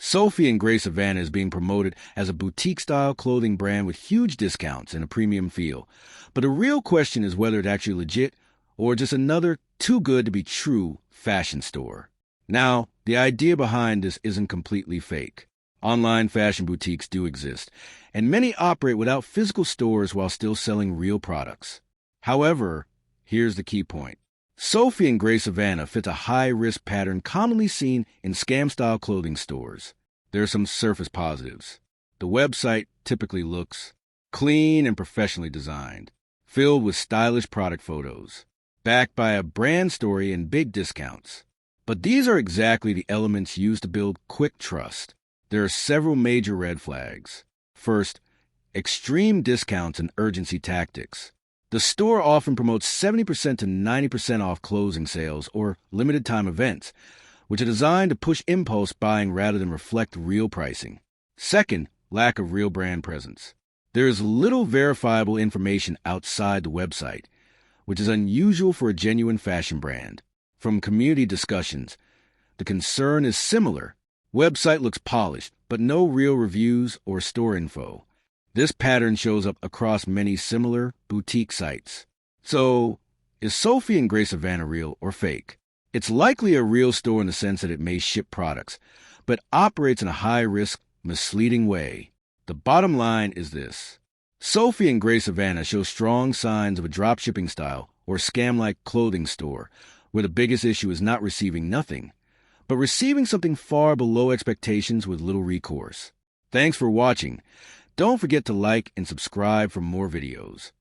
Sophie and Grace Savannah is being promoted as a boutique-style clothing brand with huge discounts and a premium feel. But the real question is whether it's actually legit or just another too-good-to-be-true fashion store. Now, the idea behind this isn't completely fake. Online fashion boutiques do exist, and many operate without physical stores while still selling real products. However, here's the key point. Sophie and Grace Savannah fits a high-risk pattern commonly seen in scam-style clothing stores. There are some surface positives. The website typically looks clean and professionally designed, filled with stylish product photos, backed by a brand story and big discounts. But these are exactly the elements used to build quick trust. There are several major red flags. First, extreme discounts and urgency tactics. The store often promotes 70% to 90% off closing sales or limited-time events, which are designed to push impulse buying rather than reflect real pricing. Second, lack of real brand presence. There is little verifiable information outside the website, which is unusual for a genuine fashion brand. From community discussions, the concern is similar. Website looks polished, but no real reviews or store info. This pattern shows up across many similar boutique sites. So, is Sophie and Grace Savannah real or fake? It's likely a real store in the sense that it may ship products, but operates in a high-risk, misleading way. The bottom line is this. Sophie and Grace Savannah show strong signs of a dropshipping style or scam-like clothing store, where the biggest issue is not receiving nothing, but receiving something far below expectations with little recourse. Thanks for watching. Don't forget to like and subscribe for more videos.